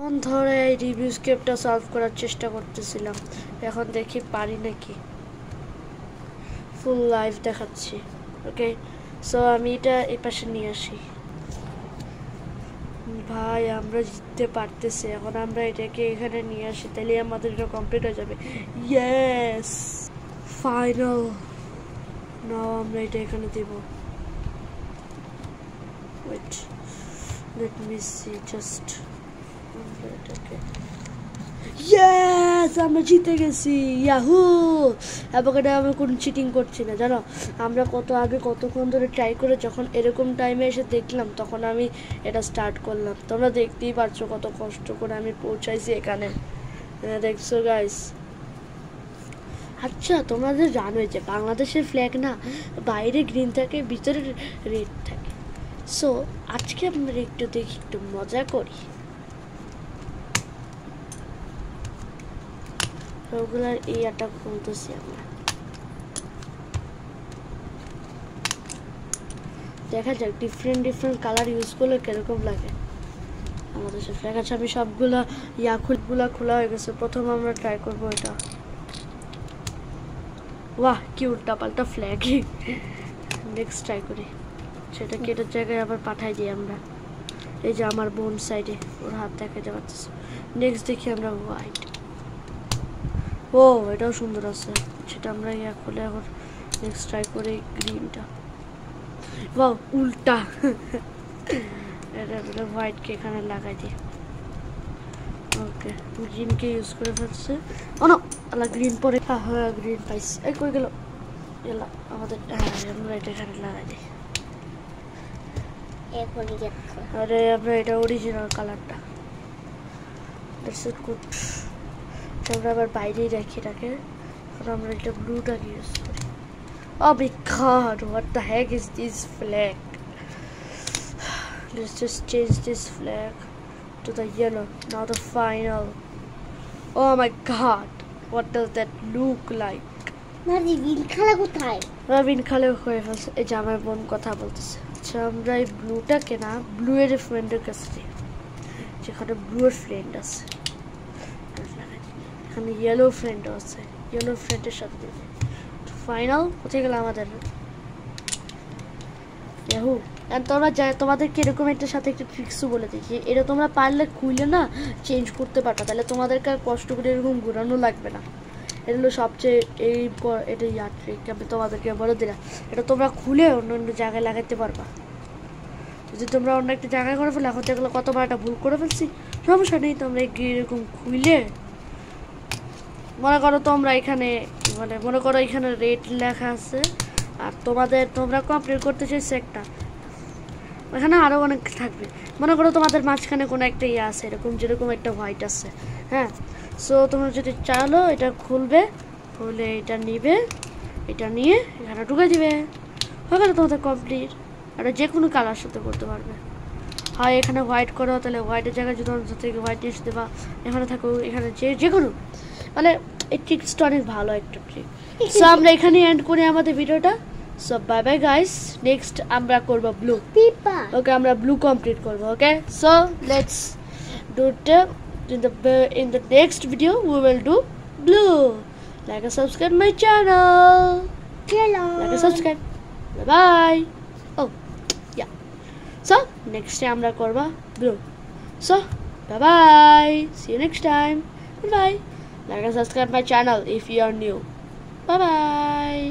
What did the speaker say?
On ধরে এই review স্ক্রিপ্টটা solve করার চেষ্টা করতেছিলাম, এখন দেখি পারি নাকি। ফুল লাইভ দেখাচ্ছি। ওকে, সো আমি এটা এই পাশে নিয়ে আসি। ভাই আমরা জিততে পারতেছি, এখন আমরা এটাকে এখানে নিয়ে আসি, তাহলে আমাদের এটা কমপ্লিট হয়ে যাবে। Yes, final. নাও আমরা এটা এখানে দেব। Wait, let me see just. Yes, আমরা জিতে গেছি, ইয়াহু। এবং এটা আমি কোনো চিটিং করছি না, জানো। আমরা কতক্ষণ ধরে ট্রাই করে যখন এরকম টাইমে এসে দেখলাম, তখন আমি এটা স্টার্ট করলাম। তোমরা দেখতেই পারছো কত কষ্ট করে আমি পৌঁছাইছি এখানে, দেখছো গাইস। আচ্ছা, তোমাদের জানোই যে বাংলাদেশের ফ্ল্যাগ না বাইরে গ্রিন থাকে, ভিতরে রেড থাকে। সো আজকে আমরা একটু দেখি, একটু মজা করি। ওগুলার এই আটা খুলতেছি আমরা, দেখা যাক ডিফারেন্ট কালার ইউজ করলে কিরকম লাগে আমাদের সাথে। দেখা যাচ্ছে আমি সবগুলা ইয়াকুলগুলা খোলা হয়ে গেছে। প্রথম আমরা ট্রাই করবো এটা। বাহ, কি উল্টা পাল্টা ফ্ল্যাগ। নেক্সট ট্রাই করি, সেটাকে এটার জায়গায় আবার পাঠাই দিই আমরা। এই যে আমার বোন সাইডে, ওর হাত দেখা যাচ্ছে। নেক্সট দেখি আমরা হোয়াইট। ও, এটাও সুন্দর আছে, সেটা আমরা ইয়া খুলে আবার নেক্সট ট্রাই করি গ্রিনটা। বাহ, উল্টা। এটা হোয়াইটকে এখানে লাগাই দিই। ওকে, গ্রিনকে ইউজ করে ফেলছে। ও না, আলা গ্রিন পরে। হ্যাঁ, গ্রিন পাইছি। এই কই গেল এলা আমাদের? হ্যাঁ, আমরা এটা এখানে লাগাই দিই। আরে আমরা এটা অরিজিনাল কালারটা, দ্যাটস ইট, গুড। আমরা আবার বাইরেই রাখি এটাকে, কারণ আমরা এটা ব্লুটাকে ইউজ করি। Oh my god, what the heck is this flag? Let's just change this flag to the yellow. Now the final. Oh my god, what does that look like? Ravin khala kothay? Ravin khale hoye felse. এই যে আমার বোন কথা বলতেছে। আচ্ছা, আমরা এই ব্লুটাকে না ব্লু এর ফ্রেন্ডের কাছে দিই, যেখানে ব্লু এর ফ্রেন্ড আছে। এখানে ইয়েলো ফ্রেন্ড আছে, ইয়েলো ফ্রেন্ডের সাথে দিই। ফাইনাল কোথায় গেল আমাদের? ইয়াহু। আর তোমরা তোমাদেরকে এরকম একটা সাথে একটা ট্রিক্সও বলে দিচ্ছি, এটা তোমরা পারলে খুলে না চেঞ্জ করতে পারো, তাহলে তোমাদেরকে আর কষ্ট করে এরকম ঘোরানো লাগবে না। এটা হলো সবচেয়ে এটা ইয়ার ট্রিক, আমি তোমাদেরকে বলে দিলাম। এটা তোমরা খুলে অন্য অন্য জায়গায় লাগাতে পারবা। যদি তোমরা অন্য একটা জায়গায় করে ফেলো, এখন দেখলো কতবার একটা ভুল করে ফেলছি, সমস্যা নেই। তোমরা এরকম খুলে মনে করো তোমরা এখানে, মনে করো এখানে রেট লেখা আছে, আর তোমরা কমপ্লিট করতে চাইছো একটা, এখানে আরো অনেক থাকবে। মনে করো তোমাদের মাঝখানে কোনো একটা ইয়ে আছে, এরকম যেরকম একটা হোয়াইট আছে। হ্যাঁ, সো তোমরা যদি চালো এটা খুলবে, খুলে এটা নিবে, এটা নিয়ে এখানে ঢুকে দিবে, হয়ে গেল তোমাদের কমপ্লিট। এটা যে কোনো কালার সাথে করতে পারবে। হয় এখানে হোয়াইট করো, তাহলে হোয়াইটের জায়গায় যদি থেকে হোয়াইট নিয়ে দেবা, এখানে থাকো, এখানে যে কোনো, মানে এই ট্রিক্সটা অনেক ভালো একটা ট্রিক। সো আমরা এখানে এন্ড করি আমাদের ভিডিওটা। So bye bye guys, next আমরা করব ব্লু। ওকে, আমরা ব্লু কমপ্লিট করব। Okay, so let's do in the next video we will do blue. Like and subscribe my channel. Hello. Like and subscribe. Bye bye. Oh yeah, so next time আমরা করব blue. So bye bye, see you next time. Bye bye. Like and subscribe my channel if you are new. Bye bye.